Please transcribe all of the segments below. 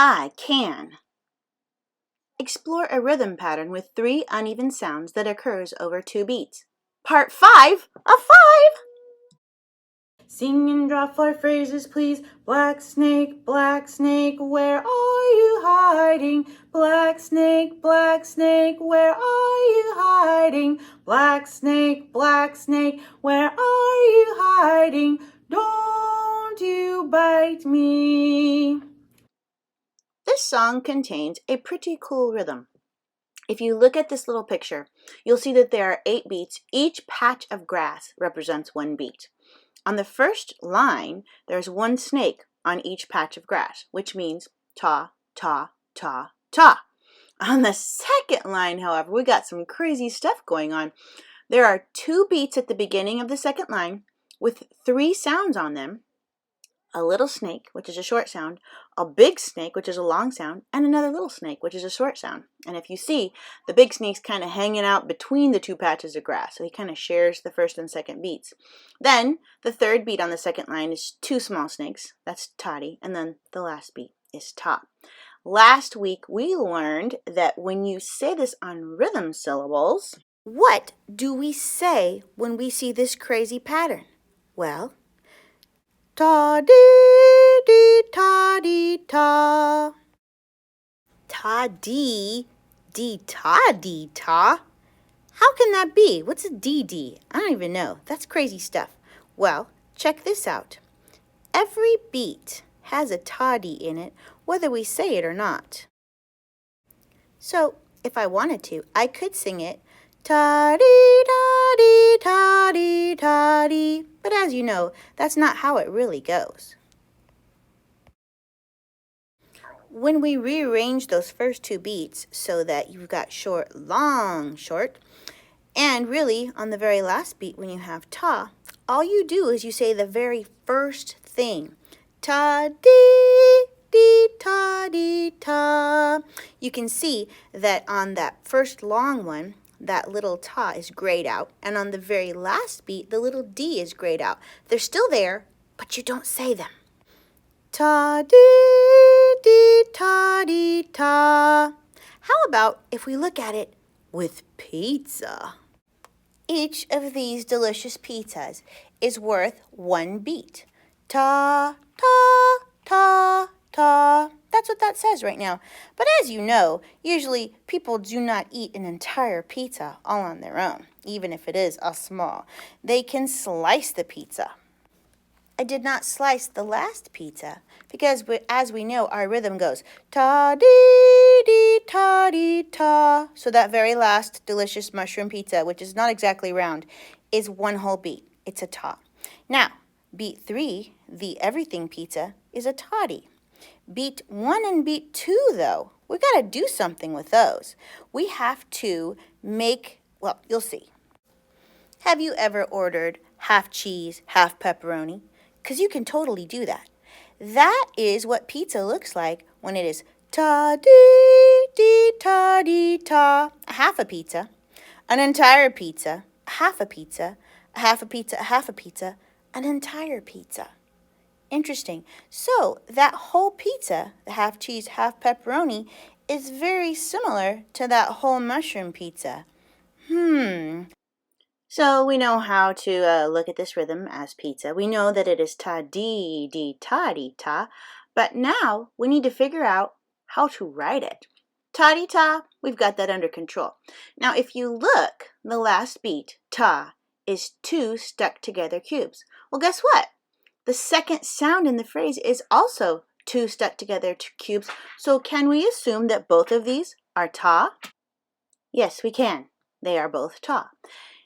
I can. Explore a rhythm pattern with 3 uneven sounds that occurs over 2 beats. Part 5 of 5! Sing and draw 4 phrases, please. Black snake, where are you hiding? Black snake, where are you hiding? Black snake, where are you hiding? Don't you bite me. This song contains a pretty cool rhythm. If you look at this little picture, you'll see that there are 8 beats. Each patch of grass represents 1 beat. On the first line, there's 1 snake on each patch of grass, which means ta, ta, ta, ta. On the second line, however, we got some crazy stuff going on. There are 2 beats at the beginning of the second line with 3 sounds on them. A little snake, which is a short sound, a big snake, which is a long sound, and another little snake, which is a short sound. And if you see, the big snake's kind of hanging out between the 2 patches of grass, so he kind of shares the first and second beats. Then, the third beat on the second line is 2 small snakes, that's toddy, and then the last beat is ta. Last week, we learned that when you say this on rhythm syllables, what do we say when we see this crazy pattern? Well, ta-dee-dee, ta-dee-ta. Ta-dee-dee, ta-dee-ta. How can that be? What's a dee-dee? I don't even know. That's crazy stuff. Well, check this out. Every beat has a ta-dee in it, whether we say it or not. So, if I wanted to, I could sing it ta-dee, ta-dee, ta-dee, ta-dee. But as you know, that's not how it really goes. When we rearrange those first 2 beats so that you've got short, long, short, and really on the very last beat when you have ta, all you do is you say the very first thing. Ta-dee, dee, ta-dee, ta. You can see that on that first long one, that little ta is grayed out, and on the very last beat, the little d is grayed out. They're still there, but you don't say them. Ta-dee-dee, ta-dee-ta. How about if we look at it with pizza? Each of these delicious pizzas is worth 1 beat. Ta, ta, ta, ta. That's what that says right now. But as you know, usually people do not eat an entire pizza all on their own, even if it is a small. They can slice the pizza. I did not slice the last pizza because, as we know, our rhythm goes ta-dee-dee, ta-dee-ta. So that very last delicious mushroom pizza, which is not exactly round, is 1 whole beat. It's a ta. Now, beat 3, the everything pizza, is a toddy. Beat 1 and beat 2, though, we got to do something with those. We have to make, well, you'll see. Have you ever ordered half cheese, half pepperoni? Because you can totally do that. That is what pizza looks like when it is ta-dee-dee, ta-dee-ta. A half a pizza, an entire pizza, a half a pizza, a half a pizza, a half a pizza, an entire pizza. Interesting. So that whole pizza, the half cheese, half pepperoni, is very similar to that whole mushroom pizza. So we know how to look at this rhythm as pizza. We know that it is ta-dee-dee, ta-dee-ta. But now we need to figure out how to write it. Ta-dee-ta, we've got that under control. Now if you look, the last beat, ta, is 2 stuck together cubes. Well, guess what? The second sound in the phrase is also 2 stuck together cubes. So can we assume that both of these are ta? Yes, we can. They are both ta.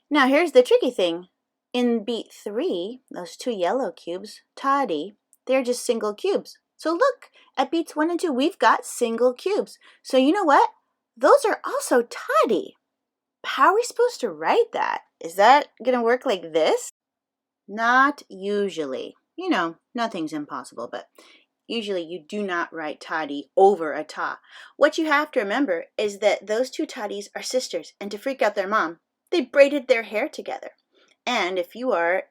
Now here's the tricky thing. In beat 3, those 2 yellow cubes, toddy, they're just single cubes. So look, at beats 1 and 2, we've got single cubes. So you know what? Those are also toddy. How are we supposed to write that? Is that going to work like this? Not usually. You know, nothing's impossible, but usually you do not write toddy over a ta. What you have to remember is that those 2 toddies are sisters, and to freak out their mom, they braided their hair together. And if you are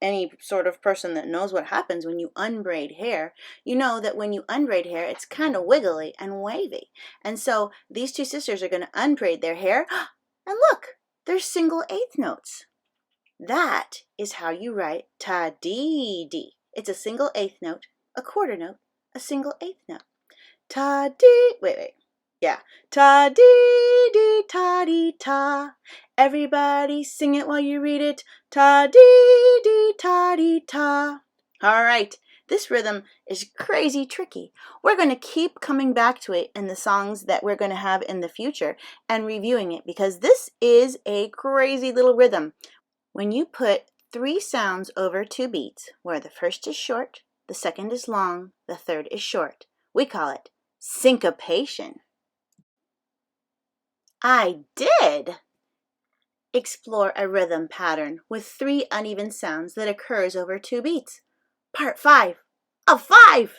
any sort of person that knows what happens when you unbraid hair, you know that when you unbraid hair, it's kind of wiggly and wavy. And so these two sisters are going to unbraid their hair, and look, they're single eighth notes. That is how you write ta-dee-dee. It's a single eighth note, a quarter note, a single eighth note. Ta-dee, wait. Yeah. Ta-dee-dee, ta-dee-ta. Everybody sing it while you read it. Ta-dee-dee, ta-dee-ta. All right. This rhythm is crazy tricky. We're going to keep coming back to it in the songs that we're going to have in the future and reviewing it because this is a crazy little rhythm. When you put 3 sounds over 2 beats, where the first is short, the second is long, the third is short, we call it syncopation. I did explore a rhythm pattern with 3 uneven sounds that occurs over 2 beats. Part 5 of 5!